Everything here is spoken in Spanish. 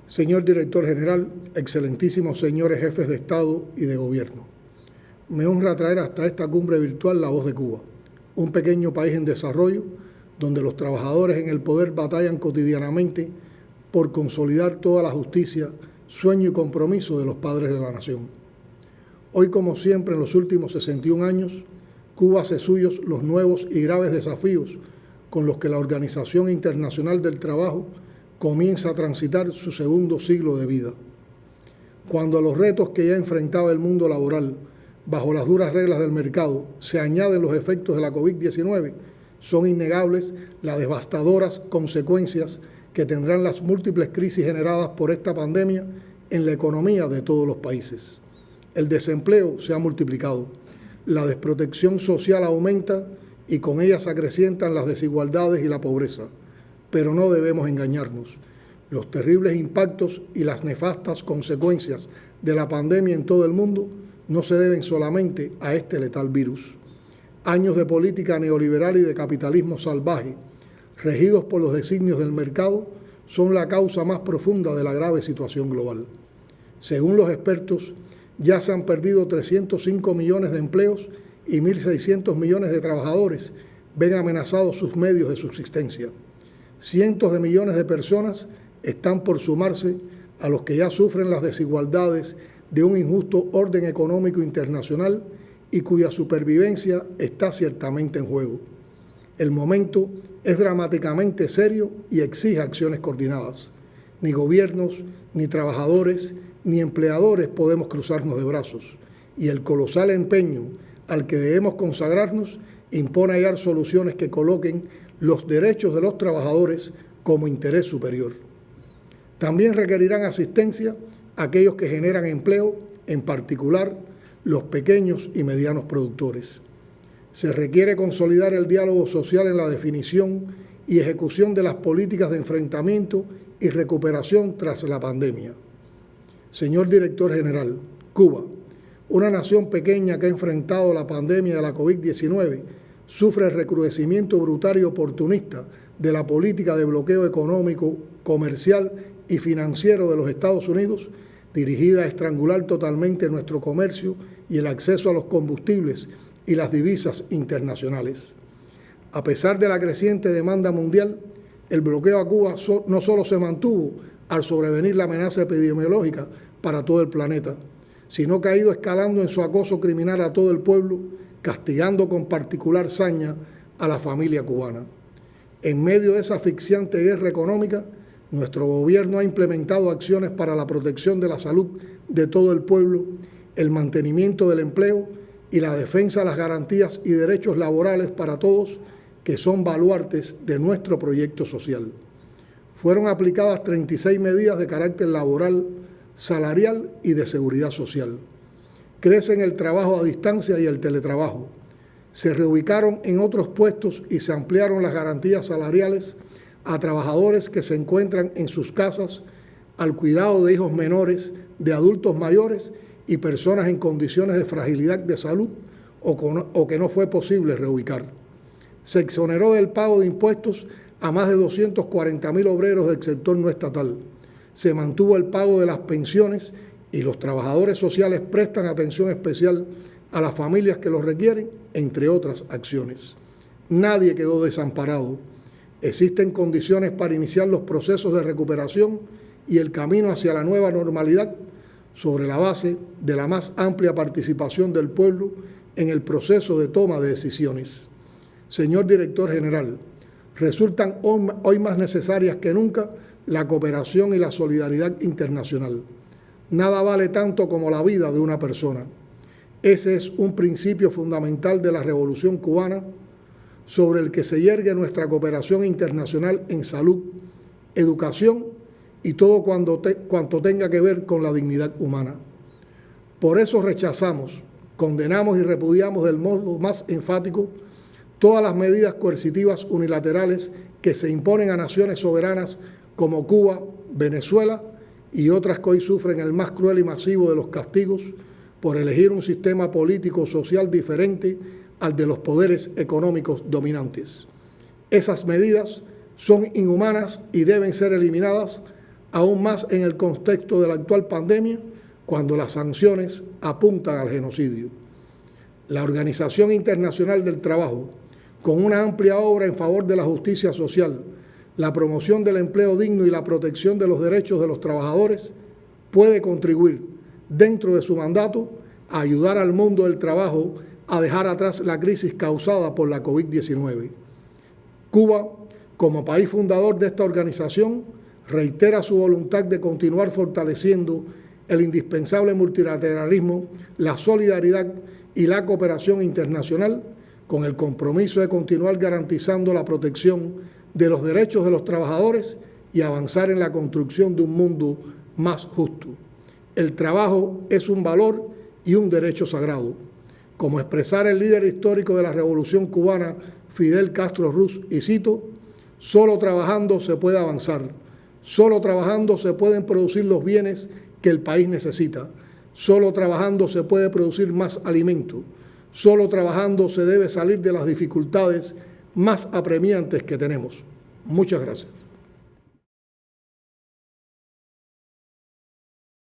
Señor Director General, excelentísimos señores jefes de Estado y de Gobierno, me honra traer hasta esta cumbre virtual la voz de Cuba, un pequeño país en desarrollo donde los trabajadores en el poder batallan cotidianamente por consolidar toda la justicia, sueño y compromiso de los padres de la nación. Hoy, como siempre, en los últimos 61 años, Cuba hace suyos los nuevos y graves desafíos con los que la Organización Internacional del Trabajo comienza a transitar su segundo siglo de vida. Cuando a los retos que ya enfrentaba el mundo laboral, bajo las duras reglas del mercado, se añaden los efectos de la COVID-19, son innegables las devastadoras consecuencias que tendrán las múltiples crisis generadas por esta pandemia en la economía de todos los países. El desempleo se ha multiplicado, la desprotección social aumenta y con ella se acrecientan las desigualdades y la pobreza. Pero no debemos engañarnos. Los terribles impactos y las nefastas consecuencias de la pandemia en todo el mundo no se deben solamente a este letal virus. Años de política neoliberal y de capitalismo salvaje, regidos por los designios del mercado, son la causa más profunda de la grave situación global. Según los expertos, ya se han perdido 305 millones de empleos y 1.600 millones de trabajadores ven amenazados sus medios de subsistencia. Cientos de millones de personas están por sumarse a los que ya sufren las desigualdades de un injusto orden económico internacional y cuya supervivencia está ciertamente en juego. El momento es dramáticamente serio y exige acciones coordinadas. Ni gobiernos, ni trabajadores, ni empleadores podemos cruzarnos de brazos, y el colosal empeño al que debemos consagrarnos impone hallar soluciones que coloquen los derechos de los trabajadores como interés superior. También requerirán asistencia aquellos que generan empleo, en particular los pequeños y medianos productores. Se requiere consolidar el diálogo social en la definición y ejecución de las políticas de enfrentamiento y recuperación tras la pandemia. Señor Director General, Cuba, una nación pequeña que ha enfrentado la pandemia de la COVID-19, sufre el recrudecimiento brutal y oportunista de la política de bloqueo económico, comercial y financiero de los Estados Unidos, dirigida a estrangular totalmente nuestro comercio y el acceso a los combustibles y las divisas internacionales. A pesar de la creciente demanda mundial, el bloqueo a Cuba no solo se mantuvo al sobrevenir la amenaza epidemiológica para todo el planeta, sino que ha ido escalando en su acoso criminal a todo el pueblo, castigando con particular saña a la familia cubana. En medio de esa asfixiante guerra económica, nuestro gobierno ha implementado acciones para la protección de la salud de todo el pueblo, el mantenimiento del empleo y la defensa de las garantías y derechos laborales para todos, que son baluartes de nuestro proyecto social. Fueron aplicadas 36 medidas de carácter laboral, salarial y de seguridad social. Crecen el trabajo a distancia y el teletrabajo. Se reubicaron en otros puestos y se ampliaron las garantías salariales a trabajadores que se encuentran en sus casas, al cuidado de hijos menores, de adultos mayores y personas en condiciones de fragilidad de salud o que no fue posible reubicar. Se exoneró del pago de impuestos a más de 240.000 obreros del sector no estatal. Se mantuvo el pago de las pensiones y los trabajadores sociales prestan atención especial a las familias que lo requieren, entre otras acciones. Nadie quedó desamparado. Existen condiciones para iniciar los procesos de recuperación y el camino hacia la nueva normalidad sobre la base de la más amplia participación del pueblo en el proceso de toma de decisiones. Señor Director General, resultan hoy más necesarias que nunca la cooperación y la solidaridad internacional. Nada vale tanto como la vida de una persona. Ese es un principio fundamental de la Revolución Cubana, sobre el que se yergue nuestra cooperación internacional en salud, educación y todo cuanto tenga que ver con la dignidad humana. Por eso rechazamos, condenamos y repudiamos del modo más enfático todas las medidas coercitivas unilaterales que se imponen a naciones soberanas como Cuba, Venezuela y otras que hoy sufren el más cruel y masivo de los castigos por elegir un sistema político-social diferente al de los poderes económicos dominantes. Esas medidas son inhumanas y deben ser eliminadas aún más en el contexto de la actual pandemia, cuando las sanciones apuntan al genocidio. La Organización Internacional del Trabajo, con una amplia obra en favor de la justicia social, la promoción del empleo digno y la protección de los derechos de los trabajadores, puede contribuir, dentro de su mandato, a ayudar al mundo del trabajo a dejar atrás la crisis causada por la COVID-19. Cuba, como país fundador de esta organización, reitera su voluntad de continuar fortaleciendo el indispensable multilateralismo, la solidaridad y la cooperación internacional, con el compromiso de continuar garantizando la protección de los derechos de los trabajadores y avanzar en la construcción de un mundo más justo. El trabajo es un valor y un derecho sagrado. Como expresara el líder histórico de la Revolución Cubana, Fidel Castro Ruz, y cito: «Solo trabajando se puede avanzar, solo trabajando se pueden producir los bienes que el país necesita, solo trabajando se puede producir más alimento, solo trabajando se debe salir de las dificultades más apremiantes que tenemos». Muchas gracias.